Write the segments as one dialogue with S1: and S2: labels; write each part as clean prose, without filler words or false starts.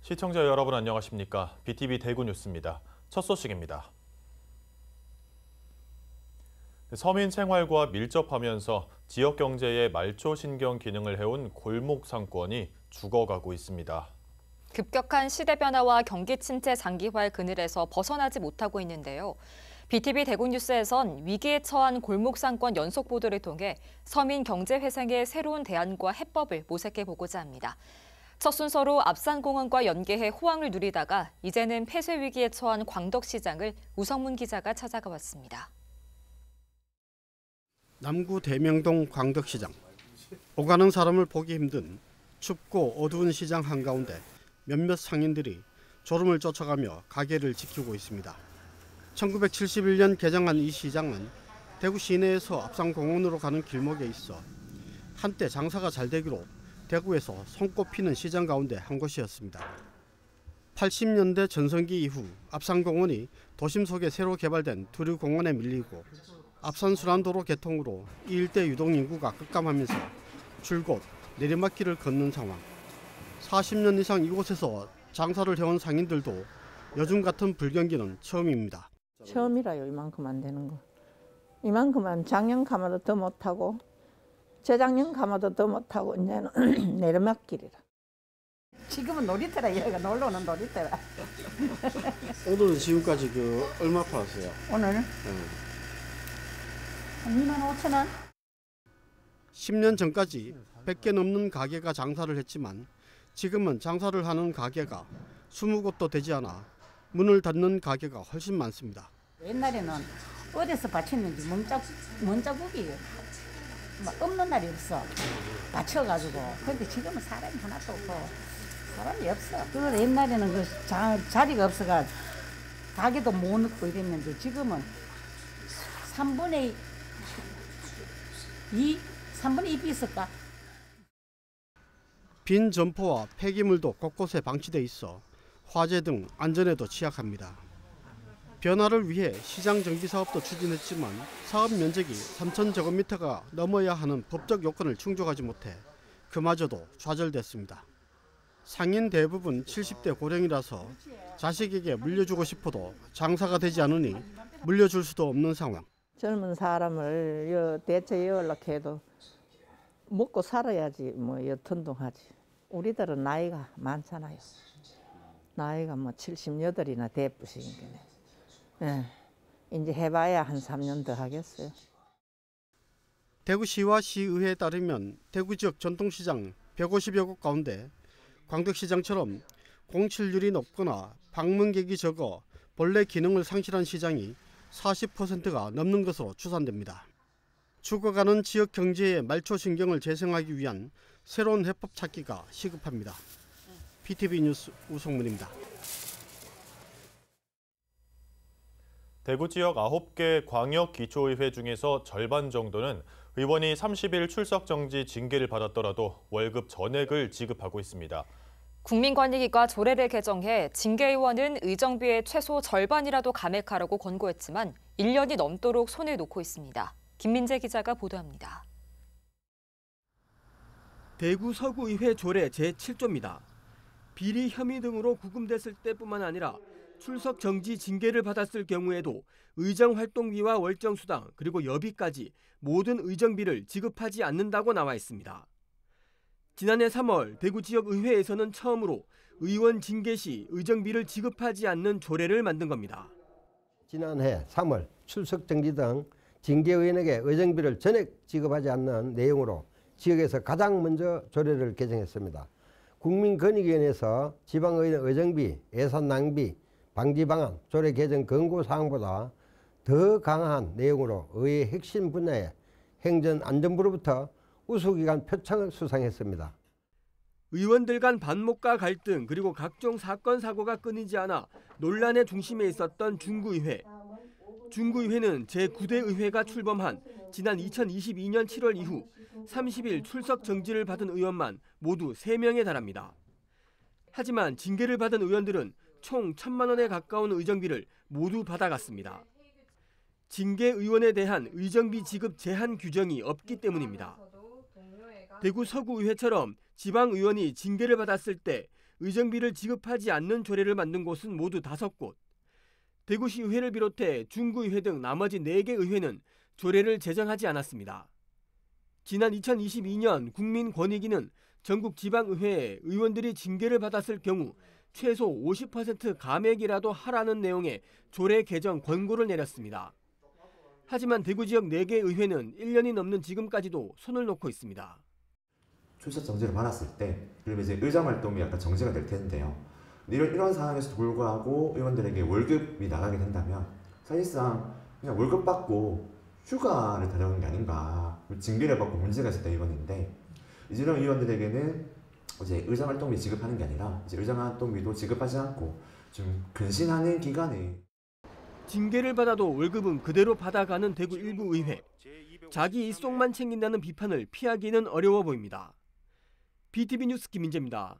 S1: 시청자 여러분 안녕하십니까? BTV 대구 뉴스입니다. 첫 소식입니다. 서민 생활과 밀접하면서 지역 경제의 말초신경 기능을 해온 골목 상권이 죽어가고 있습니다.
S2: 급격한 시대 변화와 경기 침체 장기화의 그늘에서 벗어나지 못하고 있는데요. BTV 대구 뉴스에선 위기에 처한 골목 상권 연속 보도를 통해 서민 경제 회생의 새로운 대안과 해법을 모색해보고자 합니다. 첫 순서로 앞산공원과 연계해 호황을 누리다가 이제는 폐쇄 위기에 처한 광덕시장을 우성문 기자가 찾아가 왔습니다.
S3: 남구 대명동 광덕시장. 오가는 사람을 보기 힘든 춥고 어두운 시장 한가운데 몇몇 상인들이 졸음을 쫓아가며 가게를 지키고 있습니다. 1971년 개장한 이 시장은 대구 시내에서 앞산공원으로 가는 길목에 있어 한때 장사가 잘 되기로 대구에서 손꼽히는 시장 가운데 한 곳이었습니다. 80년대 전성기 이후 앞산공원이 도심 속에 새로 개발된 두류공원에 밀리고 앞산순환도로 개통으로 이 일대 유동인구가 급감하면서 줄곧 내리막길을 걷는 상황. 40년 이상 이곳에서 장사를 해온 상인들도 요즘 같은 불경기는 처음입니다.
S4: 처음이라요. 이만큼 안 되는 거. 이만큼은 작년 가마도 더 못하고 재작년 가마도 더 못하고 이제는 내리막길이라. 지금은 놀이터라. 얘가 놀러 오는 놀이터라.
S3: 오늘은 지금까지 얼마 팔았어요?
S4: 오늘? 한 25,000원?
S3: 10년 전까지 100개 넘는 가게가 장사를 했지만 지금은 장사를 하는 가게가 20곳도 되지 않아 문을 닫는 가게가 훨씬 많습니다.
S5: 옛날에는 어디서 받쳤는지 문자국이 없는 날이 없어. 받쳐가지고. 근데 지금은 사람이 하나도 없고 사람이 없어. 그래서 옛날에는 자리가 없어가지고 가게도 못 넣고 이랬는데 지금은 3분의 2비 있을까?
S3: 빈 점포와 폐기물도 곳곳에 방치돼 있어 화재 등 안전에도 취약합니다. 변화를 위해 시장 정비 사업도 추진했지만 사업 면적이 3,000제곱미터가 넘어야 하는 법적 요건을 충족하지 못해 그마저도 좌절됐습니다. 상인 대부분 70대 고령이라서 자식에게 물려주고 싶어도 장사가 되지 않으니 물려줄 수도 없는 상황.
S4: 젊은 사람을 대체 연락해도 해도 먹고 살아야지 여튼동하지. 우리들은 나이가 많잖아요. 나이가 78이나 대뿌시니까. 이제 해봐야 한 3년 더 하겠어요.
S3: 대구시와 시의회에 따르면 대구 지역 전통시장 150여 곳 가운데 광덕시장처럼 공실률이 높거나 방문객이 적어 본래 기능을 상실한 시장이 40%가 넘는 것으로 추산됩니다. 죽어가는 지역 경제의 말초신경을 재생하기 위한 새로운 해법 찾기가 시급합니다. BTV 뉴스 우성문입니다.
S1: 대구 지역 9개 광역기초의회 중에서 절반 정도는 의원이 30일 출석 정지 징계를 받았더라도 월급 전액을 지급하고 있습니다.
S2: 국민권익위가 조례를 개정해 징계의원은 의정비의 최소 절반이라도 감액하라고 권고했지만 1년이 넘도록 손을 놓고 있습니다. 김민재 기자가 보도합니다.
S6: 대구 서구의회 조례 제7조입니다. 비리 혐의 등으로 구금됐을 때뿐만 아니라 출석 정지 징계를 받았을 경우에도 의정활동비와 월정수당 그리고 여비까지 모든 의정비를 지급하지 않는다고 나와 있습니다. 지난해 3월 대구 지역의회에서는 처음으로 의원 징계 시 의정비를 지급하지 않는 조례를 만든 겁니다.
S7: 지난해 3월 출석 정지 등 징계의원에게 의정비를 전액 지급하지 않는 내용으로 지역에서 가장 먼저 조례를 개정했습니다. 국민권익위원회에서 지방의원 의정비, 예산 낭비, 방지 방안, 조례 개정 권고 사항보다 더 강한 내용으로 의회 핵심 분야의 행정안전부로부터 우수기관 표창을 수상했습니다.
S6: 의원들 간 반목과 갈등 그리고 각종 사건 사고가 끊이지 않아 논란의 중심에 있었던 중구의회. 중구의회는 제9대 의회가 출범한 지난 2022년 7월 이후 30일 출석 정지를 받은 의원만 모두 3명에 달합니다. 하지만 징계를 받은 의원들은 총 1,000만 원에 가까운 의정비를 모두 받아갔습니다. 징계 의원에 대한 의정비 지급 제한 규정이 없기 때문입니다. 대구 서구의회처럼 지방의원이 징계를 받았을 때 의정비를 지급하지 않는 조례를 만든 곳은 모두 5곳. 대구시 의회를 비롯해 중구의회 등 나머지 4개 의회는 조례를 제정하지 않았습니다. 지난 2022년 국민권익위는 전국 지방의회에 의원들이 징계를 받았을 경우 최소 50% 감액이라도 하라는 내용의 조례 개정 권고를 내렸습니다. 하지만 대구 지역 4개 의회는 1년이 넘는 지금까지도 손을 놓고 있습니다.
S8: 출석 정지를 받았을 때 그러면 이제 의정 활동이 약간 정지가 될 텐데요. 이런 상황에서도 불구하고 의원들에게 월급이 나가게 된다면 사실상 그냥 월급 받고 휴가를 다녀오는 게 아닌가, 징계를 받고 문제가 있었다 이건인데, 이제 이런 의원들에게는 이제 의정 활동비 지급하는 게 아니라 이제 의정 활동비도 지급하지 않고 좀 근신하는 기간에
S6: 징계를 받아도 월급은 그대로 받아가는 대구 일부 의회. 자기 입속만 챙긴다는 비판을 피하기는 어려워 보입니다. BTV 뉴스 김민재입니다.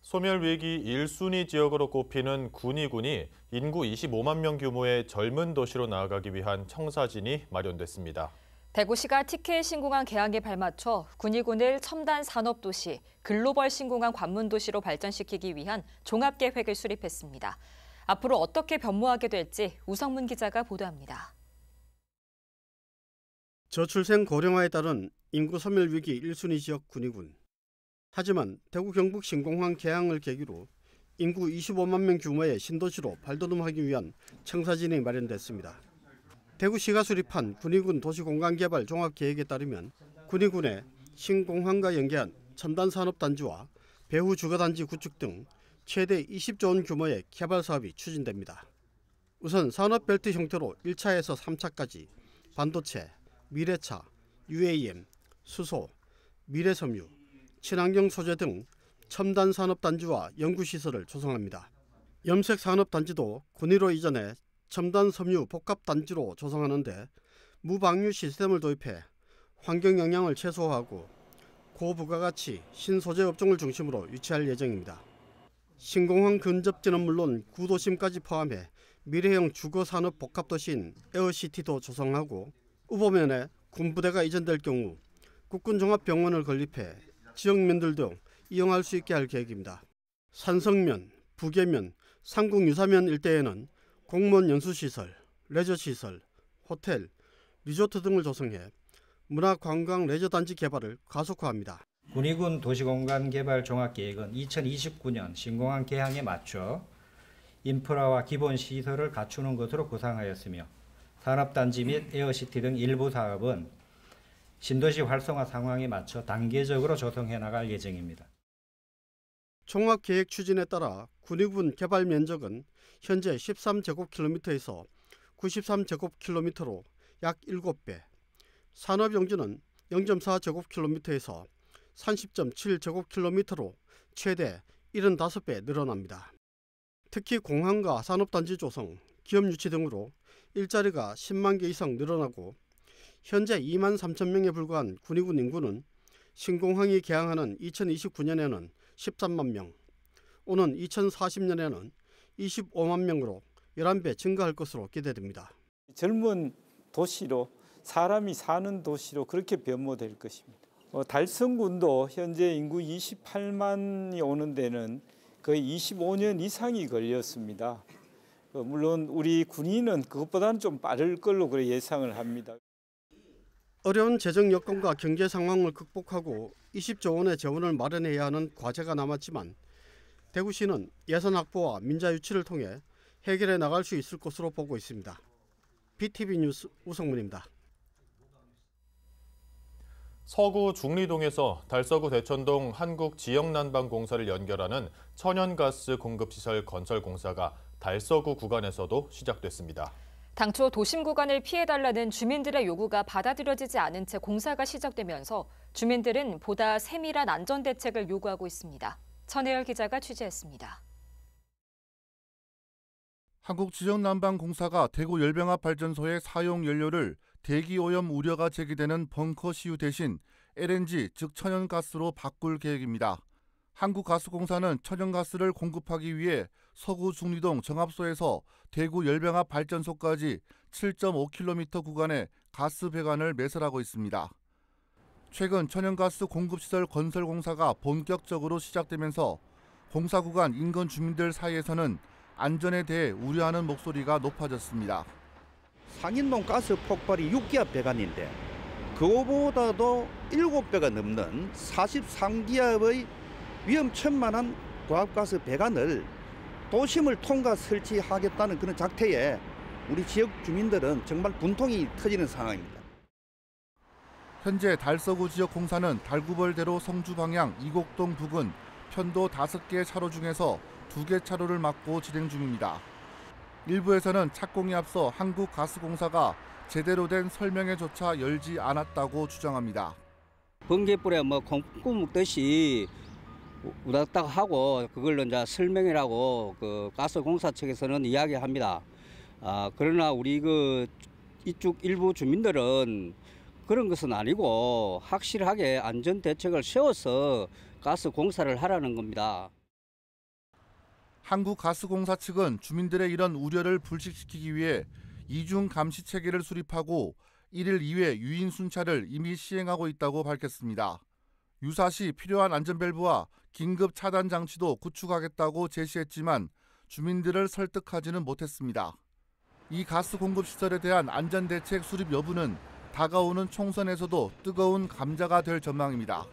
S1: 소멸위기 1순위 지역으로 꼽히는 군위군이 인구 25만 명 규모의 젊은 도시로 나아가기 위한 청사진이 마련됐습니다.
S2: 대구시가 TK 신공항 개항에 발맞춰 군위군을 첨단 산업도시, 글로벌 신공항 관문도시로 발전시키기 위한 종합계획을 수립했습니다. 앞으로 어떻게 변모하게 될지 우성문 기자가 보도합니다.
S3: 저출생 고령화에 따른 인구 소멸위기 1순위 지역 군위군. 하지만 대구 경북 신공항 개항을 계기로 인구 25만 명 규모의 신도시로 발돋움하기 위한 청사진이 마련됐습니다. 대구시가 수립한 군위군 도시공간개발 종합계획에 따르면 군위군에 신공항과 연계한 첨단산업단지와 배후주거단지 구축 등 최대 20조 원 규모의 개발 사업이 추진됩니다. 우선 산업벨트 형태로 1차에서 3차까지 반도체, 미래차, UAM, 수소, 미래섬유, 친환경 소재 등 첨단 산업단지와 연구시설을 조성합니다. 염색산업단지도 군위로 이전해 첨단 섬유 복합단지로 조성하는데 무방류 시스템을 도입해 환경 영향을 최소화하고 고부가가치 신소재 업종을 중심으로 유치할 예정입니다. 신공항 근접지는 물론 구도심까지 포함해 미래형 주거산업 복합도시인 에어시티도 조성하고 우보면에 군부대가 이전될 경우 국군종합병원을 건립해 지역민들도 이용할 수 있게 할 계획입니다. 산성면, 부계면, 삼국유사면 일대에는 공무원 연수시설, 레저시설, 호텔, 리조트 등을 조성해 문화관광 레저단지 개발을 가속화합니다.
S9: 군위군 도시공간 개발 종합계획은 2029년 신공항 개항에 맞춰 인프라와 기본 시설을 갖추는 것으로 구상하였으며 산업단지 및 에어시티 등 일부 사업은 신도시 활성화 상황에 맞춰 단계적으로 조성해 나갈 예정입니다.
S3: 종합계획 추진에 따라 군위군 개발 면적은 현재 13제곱킬로미터에서 93제곱킬로미터로 약 7배, 산업용지는 0.4제곱킬로미터에서 30.7제곱킬로미터로 최대 75배 늘어납니다. 특히 공항과 산업단지 조성, 기업 유치 등으로 일자리가 10만 개 이상 늘어나고 현재 2만 3천 명에 불과한 군위군 인구는 신공항이 개항하는 2029년에는 13만 명, 오는 2040년에는 25만 명으로 11배 증가할 것으로 기대됩니다.
S10: 젊은 도시로 사람이 사는 도시로 그렇게 변모될 것입니다. 달성군도 현재 인구 28만이 오는 데는 거의 25년 이상이 걸렸습니다. 물론 우리 군위는 그것보다는 좀 빠를 걸로 그래 예상을 합니다.
S3: 어려운 재정 여건과 경제 상황을 극복하고 20조 원의 재원을 마련해야 하는 과제가 남았지만 대구시는 예산 확보와 민자 유치를 통해 해결해 나갈 수 있을 것으로 보고 있습니다. BTV 뉴스 우성문입니다.
S1: 서구 중리동에서 달서구 대천동 한국지역난방공사를 연결하는 천연가스 공급시설 건설 공사가 달서구 구간에서도 시작됐습니다.
S2: 당초 도심 구간을 피해달라는 주민들의 요구가 받아들여지지 않은 채 공사가 시작되면서 주민들은 보다 세밀한 안전대책을 요구하고 있습니다. 천혜열 기자가 취재했습니다.
S11: 한국지역난방공사가 대구 열병합 발전소의 사용 연료를 대기오염 우려가 제기되는 벙커 시유 대신 LNG 즉 천연가스로 바꿀 계획입니다. 한국가스공사는 천연가스를 공급하기 위해 서구 중리동 정합소에서 대구 열병합 발전소까지 7.5km 구간에 가스 배관을 매설하고 있습니다. 최근 천연가스 공급시설 건설 공사가 본격적으로 시작되면서 공사 구간 인근 주민들 사이에서는 안전에 대해 우려하는 목소리가 높아졌습니다.
S12: 상인동 가스 폭발이 6기압 배관인데 그거보다도 7배가 넘는 43기압의 위험천만한 고압가스 배관을 도심을 통과 설치하겠다는 그런 작태에 우리 지역 주민들은 정말 분통이 터지는 상황입니다.
S11: 현재 달서구 지역 공사는 달구벌대로 성주 방향 이곡동 부근 편도 5개 차로 중에서 2개 차로를 막고 진행 중입니다. 일부에서는 착공에 앞서 한국가스공사가 제대로 된 설명회조차 열지 않았다고 주장합니다.
S13: 번개불에 콩국 먹듯이 우닥닥 하고 그걸로 이제 설명회라고 그 가스공사 측에서는 이야기합니다. 그러나 우리 이쪽 일부 주민들은 그런 것은 아니고 확실하게 안전 대책을 세워서 가스 공사를 하라는 겁니다.
S11: 한국가스공사 측은 주민들의 이런 우려를 불식시키기 위해 이중 감시 체계를 수립하고 1일 이외 유인 순찰을 이미 시행하고 있다고 밝혔습니다. 유사시 필요한 안전밸브와 긴급 차단 장치도 구축하겠다고 제시했지만 주민들을 설득하지는 못했습니다. 이 가스 공급 시설에 대한 안전대책 수립 여부는 다가오는 총선에서도 뜨거운 감자가 될 전망입니다.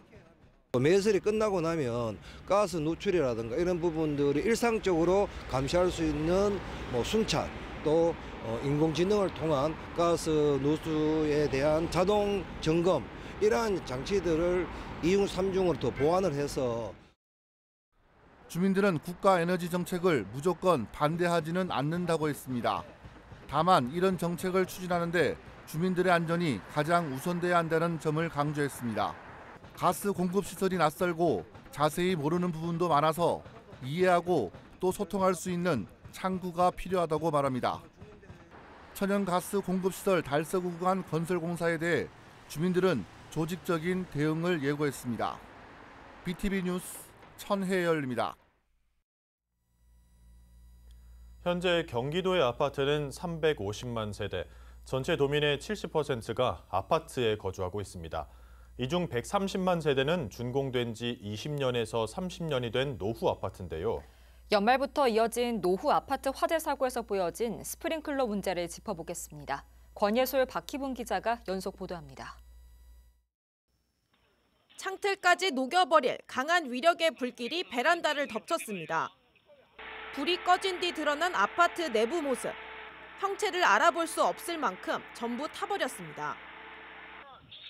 S14: 매설이 끝나고 나면 가스 누출이라든가 이런 부분들이 일상적으로 감시할 수 있는 순찰 또 인공지능을 통한 가스 누수에 대한 자동 점검 이러한 장치들을 2중, 3중으로 더 보완을 해서
S11: 주민들은 국가 에너지 정책을 무조건 반대하지는 않는다고 했습니다. 다만 이런 정책을 추진하는데 주민들의 안전이 가장 우선돼야 한다는 점을 강조했습니다. 가스 공급 시설이 낯설고 자세히 모르는 부분도 많아서 이해하고 또 소통할 수 있는 창구가 필요하다고 말합니다. 천연가스 공급시설 달서구 구간 건설 공사에 대해 주민들은 조직적인 대응을 예고했습니다. BTV 뉴스 천혜열입니다.
S1: 현재 경기도의 아파트는 350만 세대, 전체 도민의 70%가 아파트에 거주하고 있습니다. 이 중 130만 세대는 준공된 지 20년에서 30년이 된 노후 아파트인데요.
S2: 연말부터 이어진 노후 아파트 화재 사고에서 보여진 스프링클러 문제를 짚어보겠습니다. 권예솔, 박희분 기자가 연속 보도합니다.
S15: 창틀까지 녹여버릴 강한 위력의 불길이 베란다를 덮쳤습니다. 불이 꺼진 뒤 드러난 아파트 내부 모습. 형체를 알아볼 수 없을 만큼 전부 타버렸습니다.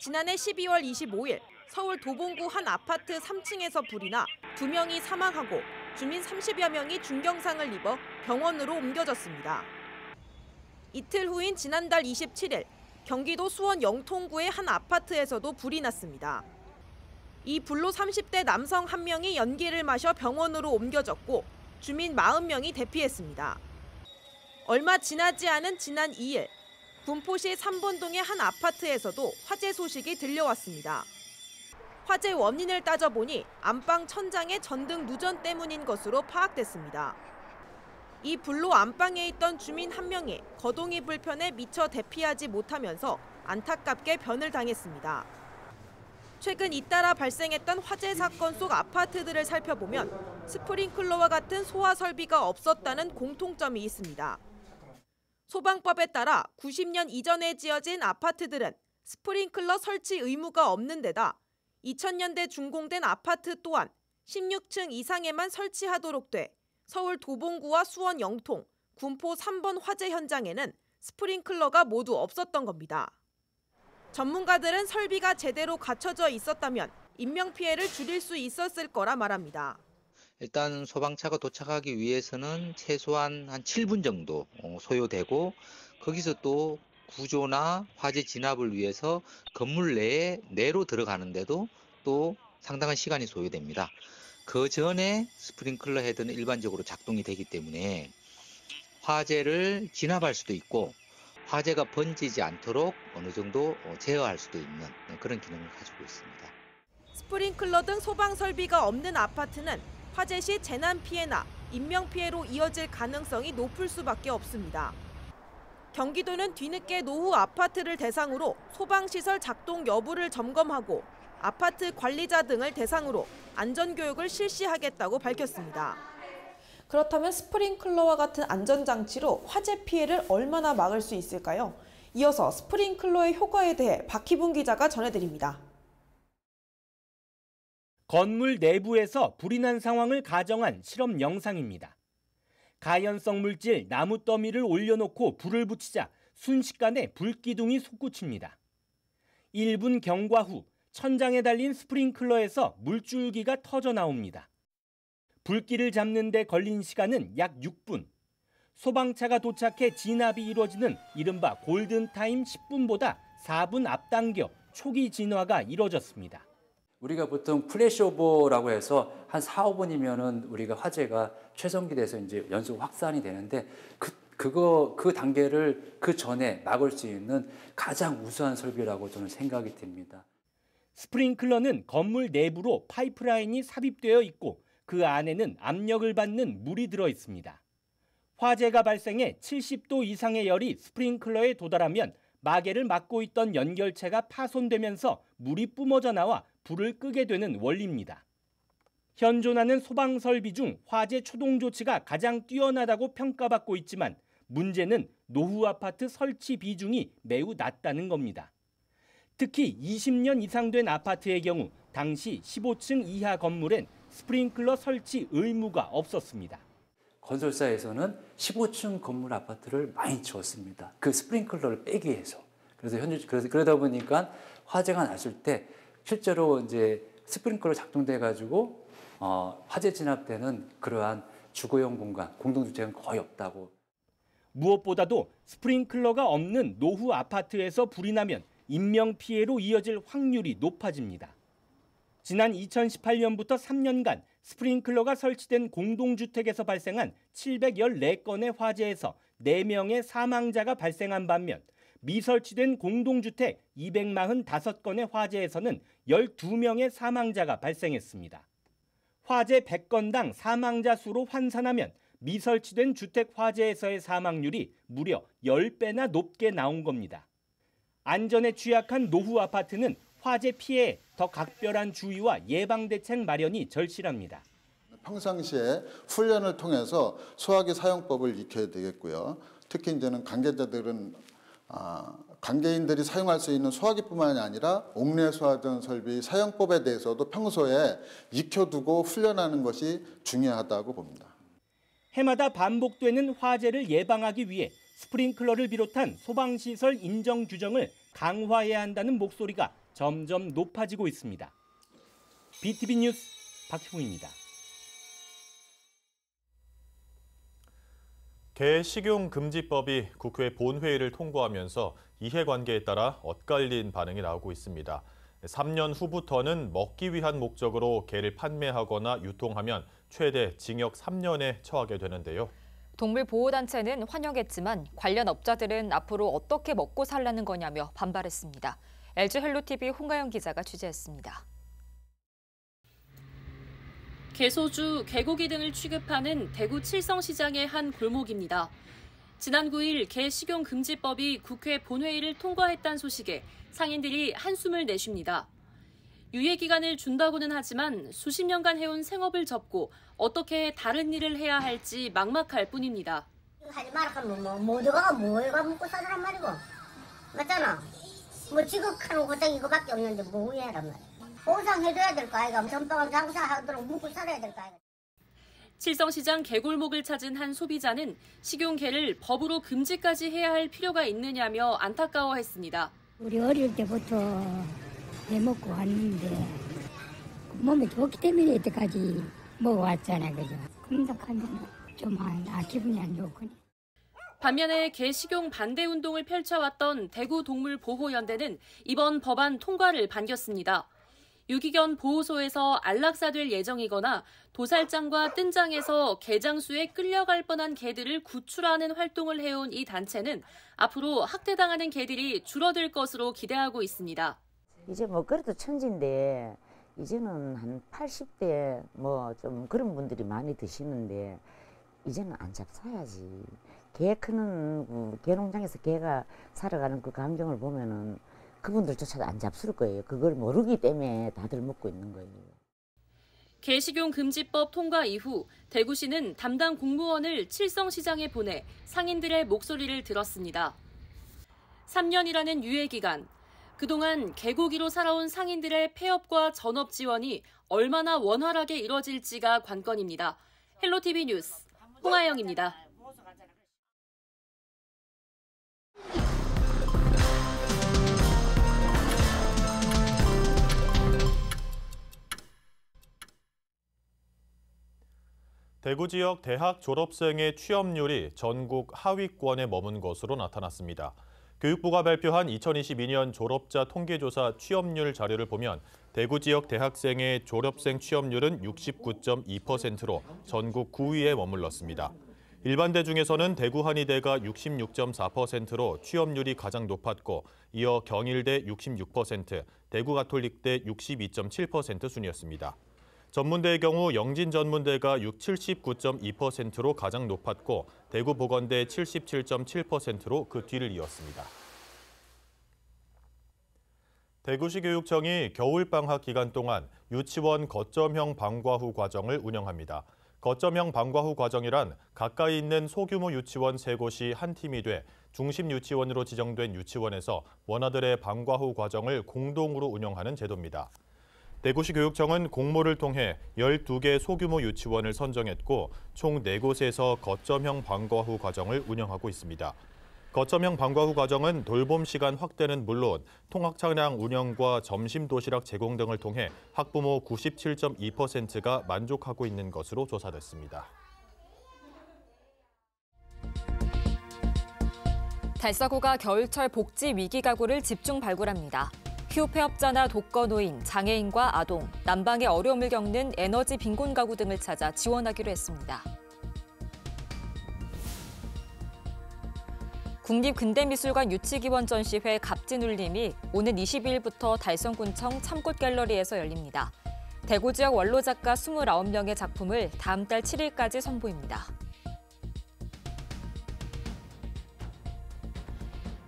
S15: 지난해 12월 25일 서울 도봉구 한 아파트 3층에서 불이 나 2명이 사망하고 주민 30여 명이 중경상을 입어 병원으로 옮겨졌습니다. 이틀 후인 지난달 27일 경기도 수원 영통구의 한 아파트에서도 불이 났습니다. 이 불로 30대 남성 1명이 연기를 마셔 병원으로 옮겨졌고 주민 40명이 대피했습니다. 얼마 지나지 않은 지난 2일 군포시 삼본동의 한 아파트에서도 화재 소식이 들려왔습니다. 화재 원인을 따져보니 안방 천장의 전등 누전 때문인 것으로 파악됐습니다. 이 불로 안방에 있던 주민 1명이 거동이 불편해 미처 대피하지 못하면서 안타깝게 변을 당했습니다. 최근 잇따라 발생했던 화재 사건 속 아파트들을 살펴보면 스프링클러와 같은 소화 설비가 없었다는 공통점이 있습니다. 소방법에 따라 90년 이전에 지어진 아파트들은 스프링클러 설치 의무가 없는 데다 2000년대 준공된 아파트 또한 16층 이상에만 설치하도록 돼 서울 도봉구와 수원 영통, 군포 3번 화재 현장에는 스프링클러가 모두 없었던 겁니다. 전문가들은 설비가 제대로 갖춰져 있었다면 인명피해를 줄일 수 있었을 거라 말합니다.
S16: 일단 소방차가 도착하기 위해서는 최소한 한 7분 정도 소요되고 거기서 또 구조나 화재 진압을 위해서 건물 내로 들어가는데도 또 상당한 시간이 소요됩니다. 그 전에 스프링클러 헤드는 일반적으로 작동이 되기 때문에 화재를 진압할 수도 있고 화재가 번지지 않도록 어느 정도 제어할 수도 있는 그런 기능을 가지고 있습니다.
S15: 스프링클러 등 소방 설비가 없는 아파트는 화재 시 재난 피해나 인명 피해로 이어질 가능성이 높을 수밖에 없습니다. 경기도는 뒤늦게 노후 아파트를 대상으로 소방시설 작동 여부를 점검하고 아파트 관리자 등을 대상으로 안전교육을 실시하겠다고 밝혔습니다.
S17: 그렇다면 스프링클러와 같은 안전장치로 화재 피해를 얼마나 막을 수 있을까요? 이어서 스프링클러의 효과에 대해 박희분 기자가 전해드립니다.
S6: 건물 내부에서 불이 난 상황을 가정한 실험 영상입니다. 가연성 물질 나무 더미를 올려놓고 불을 붙이자 순식간에 불기둥이 솟구칩니다. 1분 경과 후 천장에 달린 스프링클러에서 물줄기가 터져 나옵니다. 불길을 잡는 데 걸린 시간은 약 6분. 소방차가 도착해 진압이 이루어지는 이른바 골든타임 10분보다 4분 앞당겨 초기 진화가 이루어졌습니다.
S18: 우리가 보통 플래시오버라고 해서 한 4, 5분이면은 우리가 화재가 최성기돼서 이제 연속 확산이 되는데 그 단계를 그 전에 막을 수 있는 가장 우수한 설비라고 저는 생각이 듭니다.
S6: 스프링클러는 건물 내부로 파이프라인이 삽입되어 있고 그 안에는 압력을 받는 물이 들어 있습니다. 화재가 발생해 70도 이상의 열이 스프링클러에 도달하면 마개를 막고 있던 연결체가 파손되면서 물이 뿜어져 나와 불을 끄게 되는 원리입니다. 현존하는 소방 설비 중 화재 초동 조치가 가장 뛰어나다고 평가받고 있지만 문제는 노후 아파트 설치 비중이 매우 낮다는 겁니다. 특히 20년 이상 된 아파트의 경우 당시 15층 이하 건물엔 스프링클러 설치 의무가 없었습니다.
S18: 건설사에서는 15층 건물 아파트를 많이 지었습니다. 그 스프링클러를 빼기 위해서. 그래서 그러다 보니까 화재가 났을 때 실제로 이제 스프링클러 작동돼 가지고 화재 진압되는 그러한 주거용 공간, 공동주택은 거의 없다고.
S6: 무엇보다도 스프링클러가 없는 노후 아파트에서 불이 나면 인명 피해로 이어질 확률이 높아집니다. 지난 2018년부터 3년간 스프링클러가 설치된 공동주택에서 발생한 714건의 화재에서 4명의 사망자가 발생한 반면 미설치된 공동주택 245건의 화재에서는 12명의 사망자가 발생했습니다. 화재 100건당 사망자 수로 환산하면 미설치된 주택 화재에서의 사망률이 무려 10배나 높게 나온 겁니다. 안전에 취약한 노후 아파트는 화재 피해에 더 각별한 주의와 예방 대책 마련이 절실합니다.
S19: 평상시에 훈련을 통해서 소화기 사용법을 익혀야 되겠고요. 특히 이제는 관계자들은 관계인들이 사용할 수 있는 소화기뿐만이 아니라 옥내 소화전 설비 사용법에 대해서도 평소에 익혀두고 훈련하는 것이 중요하다고 봅니다.
S6: 해마다 반복되는 화재를 예방하기 위해 스프링클러를 비롯한 소방시설 인정 규정을 강화해야 한다는 목소리가 점점 높아지고 있습니다. BTV 뉴스 박희붕입니다.
S1: 개식용금지법이 국회 본회의를 통과하면서 이해관계에 따라 엇갈린 반응이 나오고 있습니다. 3년 후부터는 먹기 위한 목적으로 개를 판매하거나 유통하면 최대 징역 3년에 처하게 되는데요.
S2: 동물보호단체는 환영했지만 관련 업자들은 앞으로 어떻게 먹고 살라는 거냐며 반발했습니다. LG 헬로TV 홍가영 기자가 취재했습니다.
S20: 개소주, 개고기 등을 취급하는 대구 칠성시장의 한 골목입니다. 지난 9일 개식용금지법이 국회 본회의를 통과했다는 소식에 상인들이 한숨을 내쉽니다. 유예기간을 준다고는 하지만 수십 년간 해온 생업을 접고 어떻게 다른 일을 해야 할지 막막할 뿐입니다.
S21: 하지 마라 하면 모두가 뭐가 먹고 살란 말이고 맞잖아. 뭐 지극하는 고생 이거밖에 없는데 뭐 후회하란 말이야. 보상해줘야 될 거 아이가. 전방을 장사하도록 먹고 살아야 될 거 아이가.
S20: 칠성시장 개골목을 찾은 한 소비자는 식용개를 법으로 금지까지 해야 할 필요가 있느냐며 안타까워했습니다.
S22: 우리 어릴 때부터 해 먹고 왔는데 몸에 좋기 때문에 이때까지 먹어왔잖아, 그죠? 금덕하면 좀 기분이 안 좋거든요.
S20: 반면에 개 식용 반대 운동을 펼쳐왔던 대구동물보호연대는 이번 법안 통과를 반겼습니다. 유기견 보호소에서 안락사될 예정이거나 도살장과 뜬장에서 개장수에 끌려갈 뻔한 개들을 구출하는 활동을 해온 이 단체는 앞으로 학대당하는 개들이 줄어들 것으로 기대하고 있습니다.
S23: 이제 뭐 그래도 천지인데 이제는 한 80대 뭐 좀 그런 분들이 많이 드시는데 이제는 안 잡숴야지. 개 크는 개농장에서 개가 살아가는 그 광경을 보면은 그분들조차도 안 잡술 거예요. 그걸 모르기 때문에 다들 먹고 있는 거예요.
S20: 개식용 금지법 통과 이후 대구시는 담당 공무원을 칠성시장에 보내 상인들의 목소리를 들었습니다. 3년이라는 유예 기간, 그동안 개고기로 살아온 상인들의 폐업과 전업 지원이 얼마나 원활하게 이뤄질지가 관건입니다. 헬로티비 뉴스 홍아영입니다.
S1: 대구 지역 대학 졸업생의 취업률이 전국 하위권에 머문 것으로 나타났습니다. 교육부가 발표한 2022년 졸업자 통계조사 취업률 자료를 보면 대구 지역 대학생의 졸업생 취업률은 69.2%로 전국 9위에 머물렀습니다. 일반대 중에서는 대구 한의대가 66.4%로 취업률이 가장 높았고 이어 경일대 66%, 대구 가톨릭대 62.7% 순이었습니다. 전문대의 경우 영진전문대가 79.2%로 가장 높았고 대구 보건대 77.7%로 그 뒤를 이었습니다. 대구시 교육청이 겨울방학 기간 동안 유치원 거점형 방과 후 과정을 운영합니다. 거점형 방과 후 과정이란 가까이 있는 소규모 유치원 3곳이 한 팀이 돼 중심 유치원으로 지정된 유치원에서 원아들의 방과 후 과정을 공동으로 운영하는 제도입니다. 대구시 교육청은 공모를 통해 12개 소규모 유치원을 선정했고 총 4곳에서 거점형 방과 후 과정을 운영하고 있습니다. 거점형 방과 후 과정은 돌봄 시간 확대는 물론 통학 차량 운영과 점심 도시락 제공 등을 통해 학부모 97.2%가 만족하고 있는 것으로 조사됐습니다.
S2: 달서구가 겨울철 복지 위기 가구를 집중 발굴합니다. 휴폐업자나 독거노인, 장애인과 아동, 난방의 어려움을 겪는 에너지 빈곤 가구 등을 찾아 지원하기로 했습니다. 국립근대미술관 유치기원 전시회 갑진울림이 오는 22일부터 달성군청 참꽃갤러리에서 열립니다. 대구 지역 원로 작가 29명의 작품을 다음 달 7일까지 선보입니다.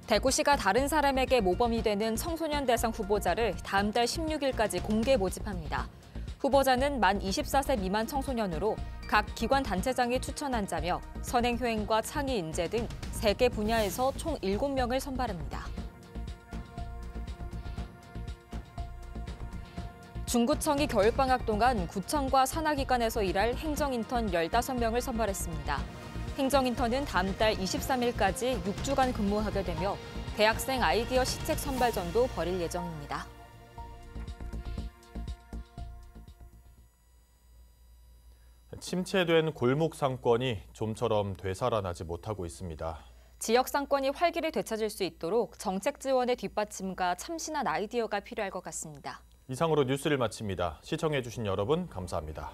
S2: 대구시가 다른 사람에게 모범이 되는 청소년 대상 후보자를 다음 달 16일까지 공개 모집합니다. 후보자는 만 24세 미만 청소년으로 각 기관 단체장이 추천한 자며 선행효행과 창의 인재 등 3개 분야에서 총 7명을 선발합니다. 중구청이 겨울방학 동안 구청과 산하기관에서 일할 행정인턴 15명을 선발했습니다. 행정인턴은 다음 달 23일까지 6주간 근무하게 되며 대학생 아이디어 시책 선발전도 벌일 예정입니다.
S1: 침체된 골목 상권이 좀처럼 되살아나지 못하고 있습니다.
S2: 지역 상권이 활기를 되찾을 수 있도록 정책 지원의 뒷받침과 참신한 아이디어가 필요할 것 같습니다.
S1: 이상으로 뉴스를 마칩니다. 시청해주신 여러분 감사합니다.